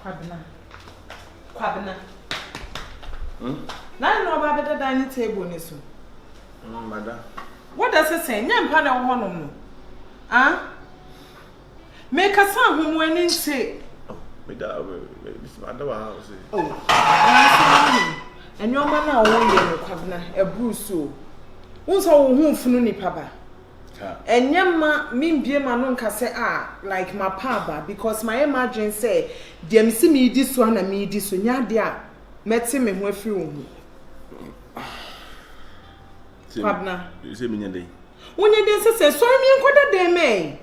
Kwabena. Now no about the dining table nisu. Madam. What does it say? Nyampa na wono. Ah? Make a son whom when in say. Me da Miss Madam house. Oh. And your man now won Kwabena a bruise so. Won's all whom funu ni papa. And yamma mean be manon say like my papa because my imagine say dem see me this one and me this one nya dia meti me ho afiri wo. Kwabena. You say me nyande. Wonye den say sorry me enkoda den me.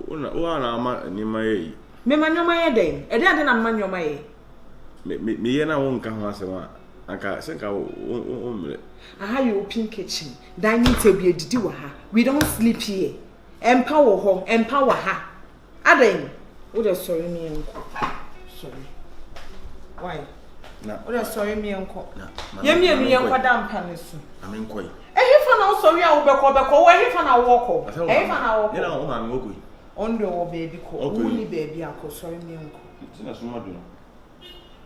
Una ama ni mai. Me manyoma ye den. E dey ade na manyoma ye. Me ye na won ka ho asema. Anka senka o aha you open kitchen dining table edidi wa ha we don't sleep here empower ho empower ha aden wo dey sorry me enko sorry why na wo dey sorry me enko ye me enu ye enko da mpa ne so amenkoi ehifa na wo sorry a wo beko wo ehifa na wo ko ehifa na wo ko ye na wo ma me wokoi ondo wo baby ko wo ni baby akọ sorry me enko tina so madu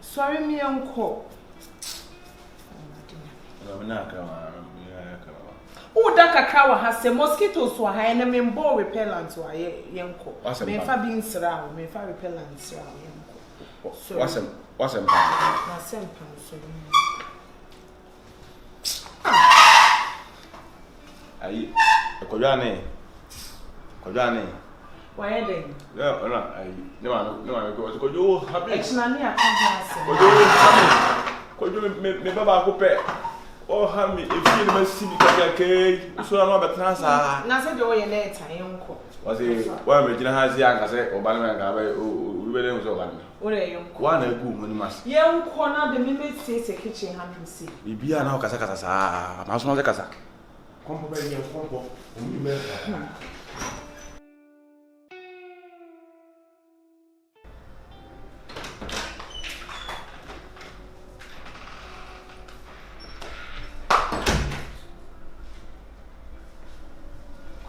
sorry me enko Oh, Dr. has the mosquitoes were high and a ball repellent to a yanko. May fa being surround, may fa repellent surround yanko. What's a Aye, a Kodane. Why then? No, could you have it? Could you me baba coupe? Oh, Hammy, if you must see me, so I'm not a transa. Nasa do your net, I uncle. Was it one Regina has young as a Obama and Gabe, who really was over. What are you? One a good when you must. Young corner, the mimic says a kitchen, having see. Be a now Casacasa, Mouse on the Casa. Come over here,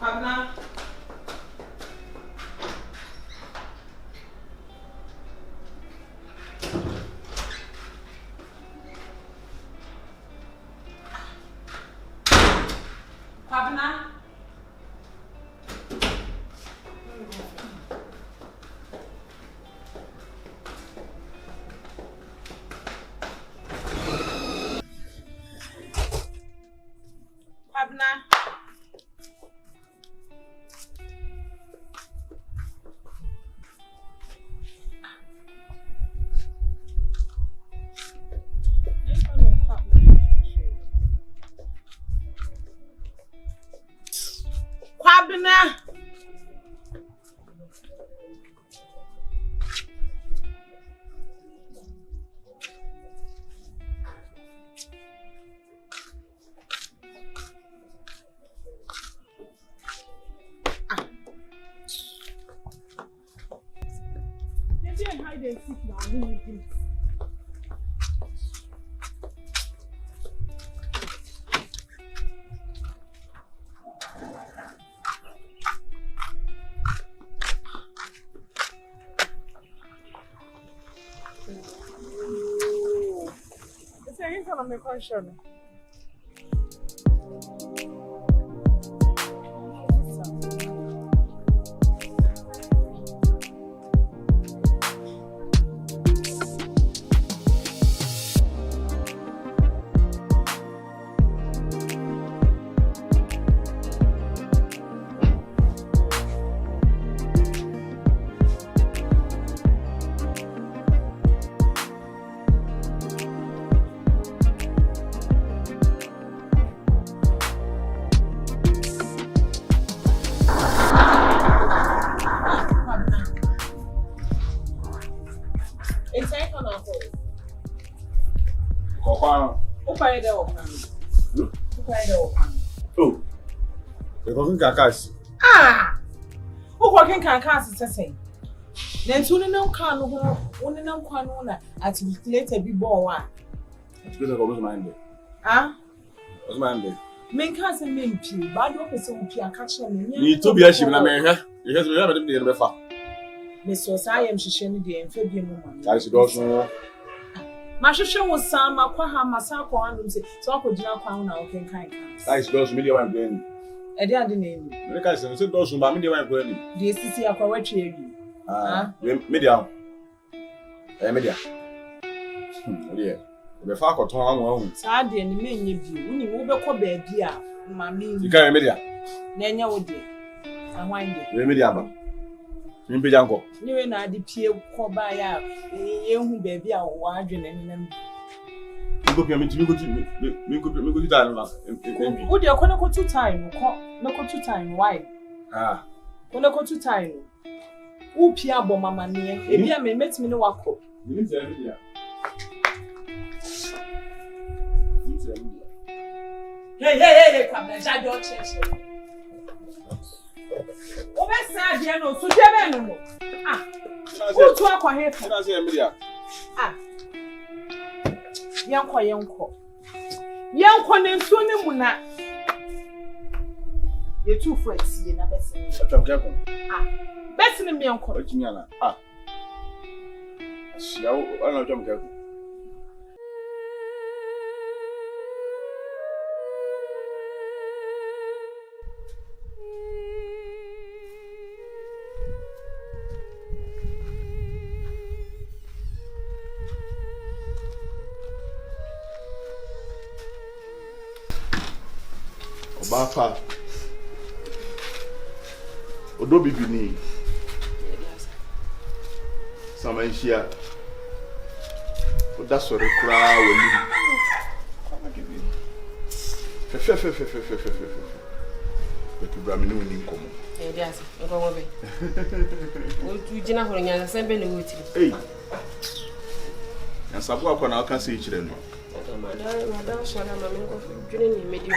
Abena. Abena. Abena. Abena. Maybe I hide and seek now. Who will do? Me question. Oh, you're talking cacass. Who working cacass is saying? Then soon no can only no canona at later be born. It's good. I was minded. Was minded. Men can't mean pee, but you also catch them. You to be a ship in America. You have to remember the befa. Miss was I am shishing the amphibian. I should also. Mashisha was some Aquaha Masako and say, so I could do not crown our can kind. I should also media one going. I didn't name you. Like I said, those who are media one going. The SCC Aquachi. Media. Media. Yeah. The fact of Tom, Sadly, and the men you when you move a cobbe, dear, mammy. you can't media. Nanya would be. I wind it. Media. Nimpijango. You and I the peer cobaya, young baby, our wardrobe and them. You could be a meeting, you could be done. Would you call a 2 time? No 2 time, why? Ah, when I go to time. Who Pia Bomma near, if you may met me no wako. Hey, come, I don't change. Over Sadiano, so German. Ah, who to our here? Can I say a media? Ah, young. Young one and Sonimuna. You're too fresh, you know, ah, best in me, uncle. Ah, I know John Gavin. Bafa Odo bibini Samanshia Oda sore kura woni Becky Bramini woni nkomo yes nkomo be o tu jina horo nya Asem be ne wuti eh na sabu akwa na aka se kire no madam shara mama nko dwene ni medi hu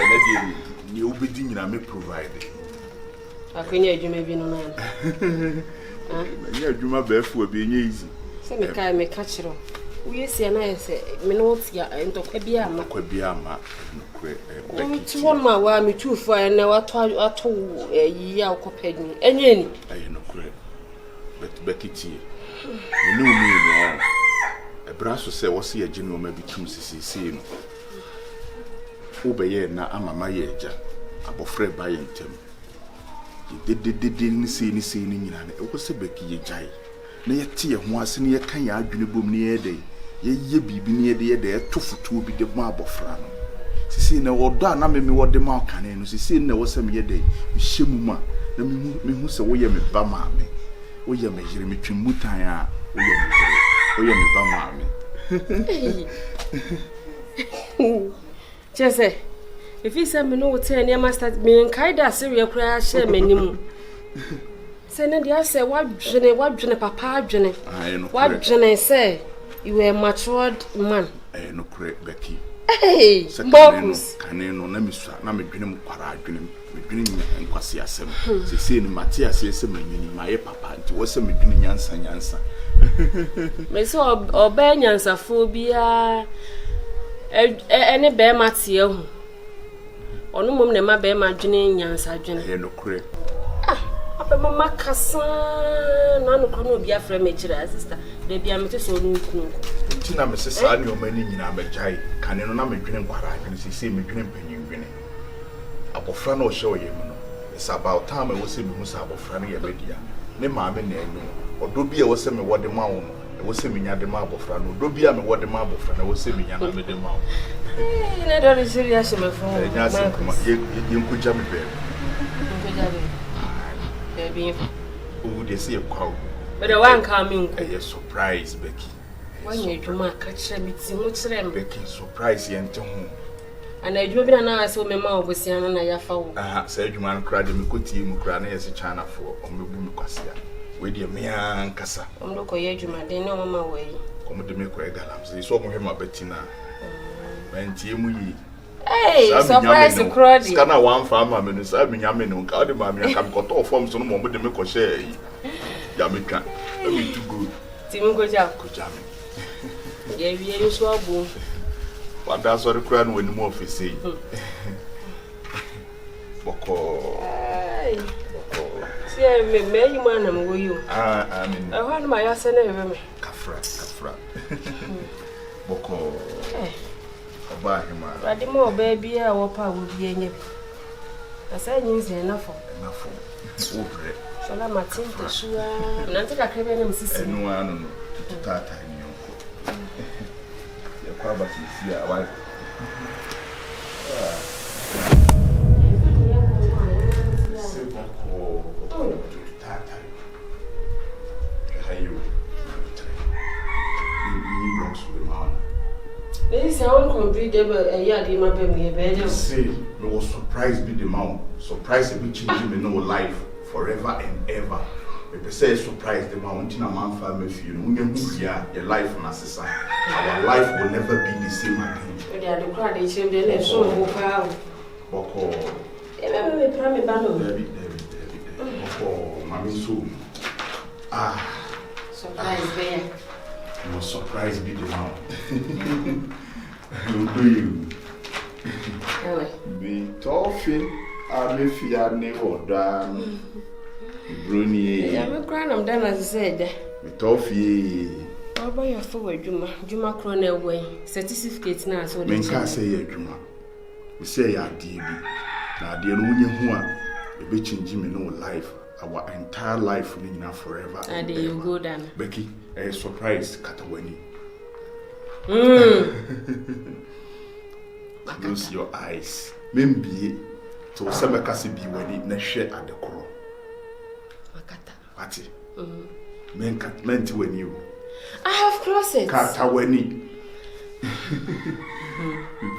enedi ni obedi nyina me provide akwenya adwuma bi no na ni adwuma ba afu obi enye easy se me ka kiro uyesi na yese me no tia entokwa bi ama Becky ti won ma wa me tufu a na wato yi ya okopani enye ni ayi no kure but Becky ti ni umi no Brasso se wasi ya jinu ma bitum sisi no obeye na amama ye eja abofre ba ye ntem de ni se ni nyina na e ko se Becky ye jai na ye te ye ho ase ne ye kan ya adwene bom ne ye de ye bibi ne ye de to futu bi de mo abofra no sisi na wodo na me wode ma okane no sisi na wo se me ye de hyemu ma na me hu se wo ye me ba ma me wo ye me yire me twimmutan a wo ye me yire oye mi ba maami Chese if you say me no tell near master me nkaida seria kura share manim say na dia say wadwene papa adwene wadwene say you were a matured man no correct Becky hey bogus kaneno na misua na medwene mu kwara adwene medwene nkwase asem se ni Matias yese manyini maye papa nti wo se medwene nyansa me so oba nyansafo bia ene be matie hu onu mom ne ma be ma dwene nyansa dwene no correct abe mama kasa na no kono obi afra me kira sister de bia me te so no nkunu nti na me se sa ne o mani nyina amejai kane no na medwene nkwara adwene se medwene mpanyin dwene abofra na o hye oye mu no it's about time I was say me hu sa abofra na ye bedia ne maame na enyu odo bia wo se me wode ma wo no wo se me nya de ma abofra no odo bia me wode ma abofra na wo se me nya na me de ma wo na do serious me fo nya se kuma ye nkuja me be baby o de se ye kwa but the one coming a surprise Becky when you do ma ka kire me ti mu kire me Becky surprise ye nte ho ana adwuma bi na ase o me ma obosia na ya fa wo sa adwuma no kra de me koti mu kra na ye se China fo o me bu me kwase a we de me ankasa omdo ko ye adwuma de ne o mama wo yi komo de me ko e galam se so mo hema betina mantie mu yi hey surprise crowdy kana wan fa ma me no sa me nya me no ka de ma me ka me ko to form so no mo de me ko share yi ya me twa e too good ti mu ko ja me ye wi so abu wanda so re kra no wani mo office boko fear me, man, I'm with you. I mean, I want my ass and every Kafra. Boko. Oba him. But the more baby, I will be in you. I said, enough. Over. Shall I Martin to sure? And I think I came in and see no one to that time. Your poverty is here. Why? This is how complete a year in my baby. Say, we was surprised with the mount. Surprised that we change me no life forever and ever. If say surprised the mountain a man family feel, your life and assist. Our life will never be the same again. They are the crowd, they change their so proud. Boko. David. Boko, Mammy soon. Surprise there. You was surprised with the mount. Who do you? Be toffee. I'm a fianne or damn. Bruni. I'm crying, I'm done as I said. With toffee. I'll buy your forward, Juma Cronel way. Certificates now, so men can't say a Juma. We say a DB. Now, dear Union Hua, the bitch in Jimmy no life. Our entire life living now forever. And there you go, Dan. Becky, a surprise, Kataweni. Close your eyes. Maybe to Sabakasi be when it next share at the crow. Party. Men cat meant when you. I have closets. Kataweni.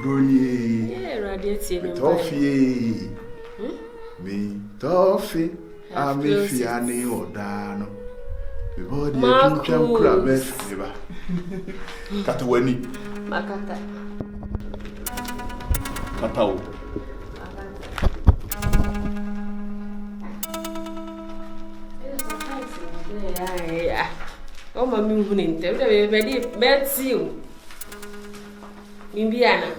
Bruni. Yeah, radiating. Toffee. Me, toffee. I'm a fianne or dano. The body of Jam Crab Flavor. Kataweni. Makata. Katao. Oh, my moon, ready, bed seal. Indiana.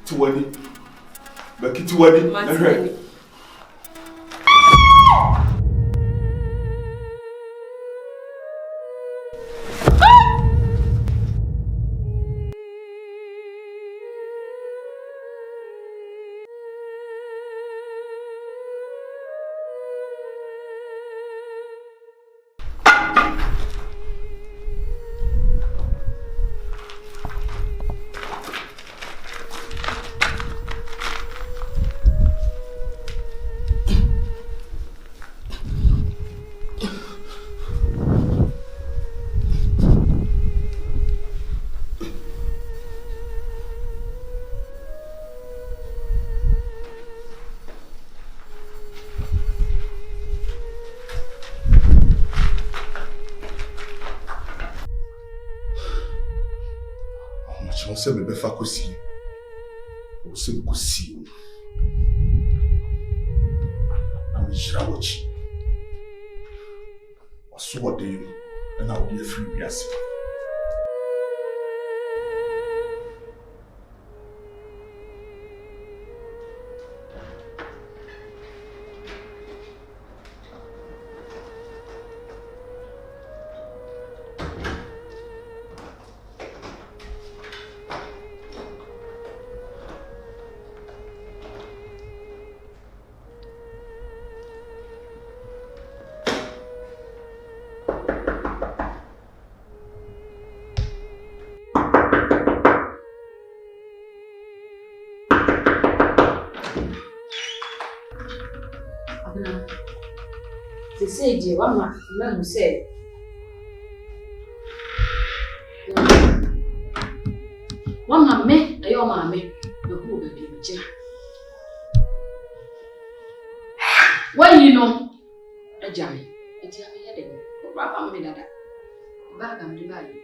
20. Becky 20. Você me befa kosi. Você me kosi. I'm Shirawochi. I saw a day and I'll be a free yes. They say, dear, one man who said, one man, me, a young man, the who will be a chair. Well, you know, a jammy, a jammy heading, or rather, me that bag and divide.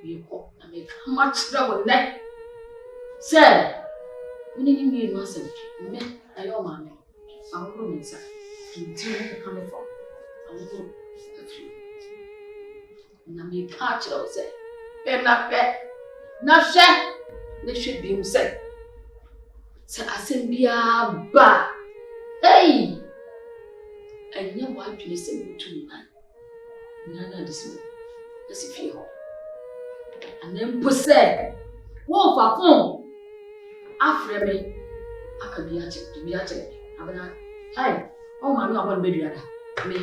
You hope I make much trouble that. Sir, when you need myself, me, a young man, our room, sir, continue coming from. Na me catch you say, "Be na pe, na she, ne she be him say, say Asem biya ba, hey, and you want to listen to me. Nana, this is if you and then possess. Whoa, Papa, after me, I can be at it. Abena, hey, oh, my God, baby, me,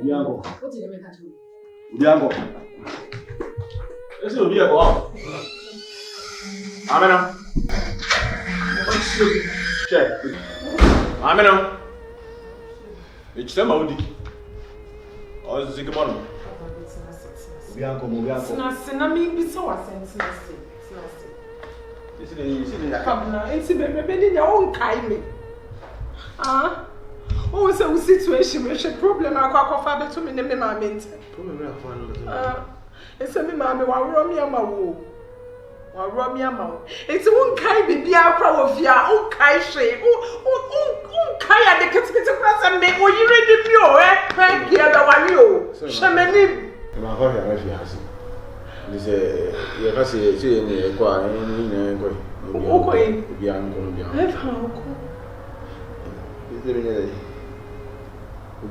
Bianco. what did I make at you? Bianco. Let's go, Bianco. Abena. Check. Abena. It's them Audi. Or is it Zigmon? Bianco, Bianco. Sinami, be so a sense. This is Abena, it's a baby in your own kind. Oh, so situation, which a problem I got father to me, name my mint. It's a mammy, while Romeo Mawo. While Romeo Mawo. It's one kind baby, our crow of ya, oh, Kai shape, oh, Kaya, the Catsket across and make what you read the pure, eh? Here, the warrior. Shamani. My father, if you have this, you have to say,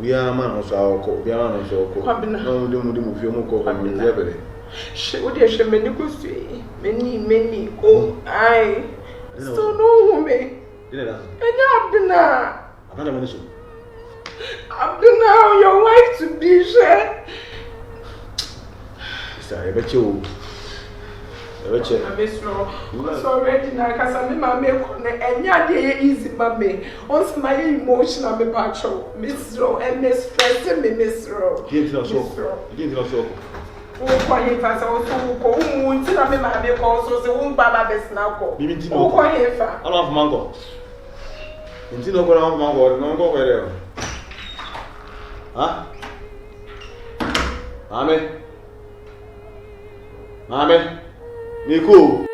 we are man so ko bia no so ko no de mu fie mu ko ko me zebere she wo de she meni ko sui meni oh ai so no me dile Abena meni so Abena your wife to be she say be che I'm sorry na kasa me ma me ko na enya de easy ba me once my emotional me patrol misro and stress me misro didn't know so o kwa hefa sa o so ko mu nti na me ma me ko so se wo baba bes na ko o kwa hefa all of mango nti no ko na mango no ko kwere ha Mame Nico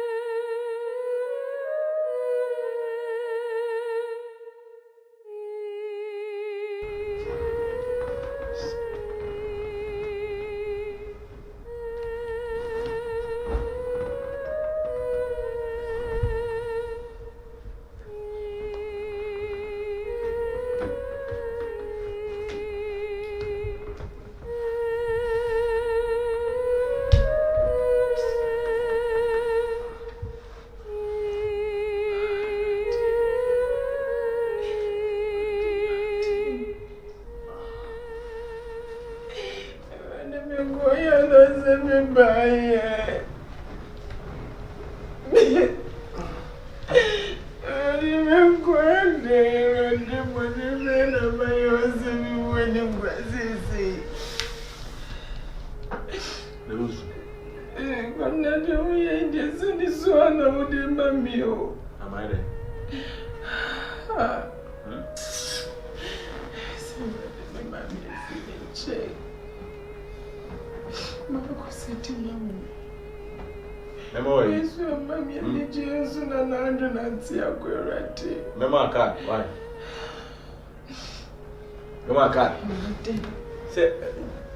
say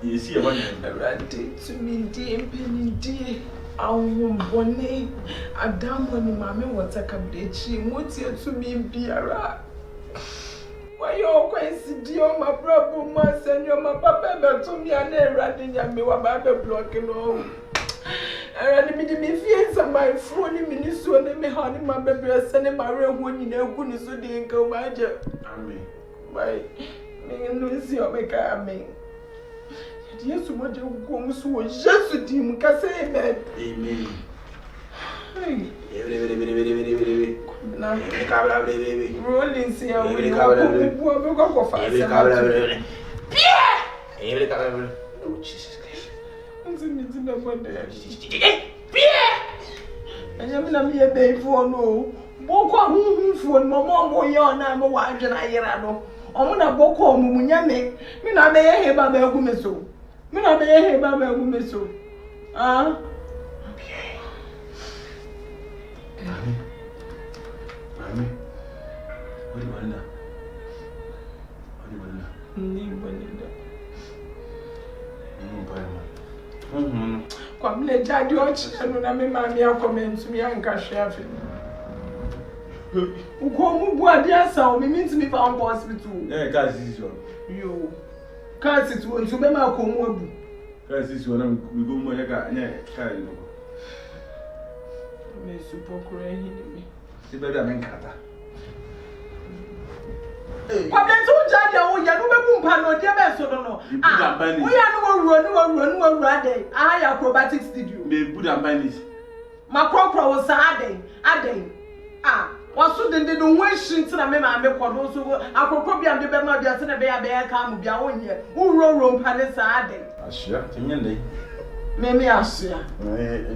you see a man to me dear penny dear Bonee Adam when mammy was a cabdechi motia to me biara why you always dear my brother must and your my papa to me and then riding ya me what my blocking home and me fears and my phone minister and me honey my baby sending my real one in a goodness so they go my job why me see your make me yes, what you go so just to him, amen. Amen. Rolling, see how we go for oh, Jesus Christ. And I'm not be a baby for no. Boko who for Mamma, boy, or number one, and I hear. I'm gonna boko munyame. Me na be here by my gumeso. Me na be here by my gumeso. Ah. Mami. What do you want now? Come let daddy watch and when I make my comment to me and cash Uko mu adia sa o me mean to me for hospital. Ka sisi o. Yo. Ka sit won to be ma ko mu abu. Ka sisi o na we go mo ya ka yo. Me super crazy me. Se be men kata. Problem so jade o ya no be bu mpa no de be so no. Ah. O ya no wuru ade. Ah ya acrobatic studio. Me buda banis. Makropro wo sa aden. Ah, waso de no ho ahiri ntina me ma me kodo so akropro bia de be ma bia se na be ya be ka mu bia wonye. Wuro mpa ne sa aden. Ashia, tinyende. Me ashia.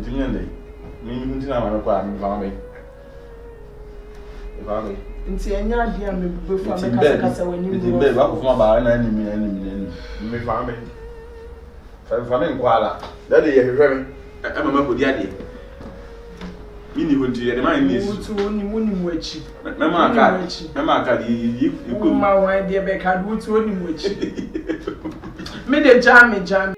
Tinyende. Me ntina ma me kwa me fa me. Nti enya ade a me bubu fa me kasa wani mu. Nti be ba ko fa ba na ni me fa me. Fa me nkwala. Da de ye hwehwe me. E mama ko di ade. Mini honti ye de man ni su. Wutu ni mu achi. Mema aka yi ko ma wan de be ka wutu ni mu achi. Me de jam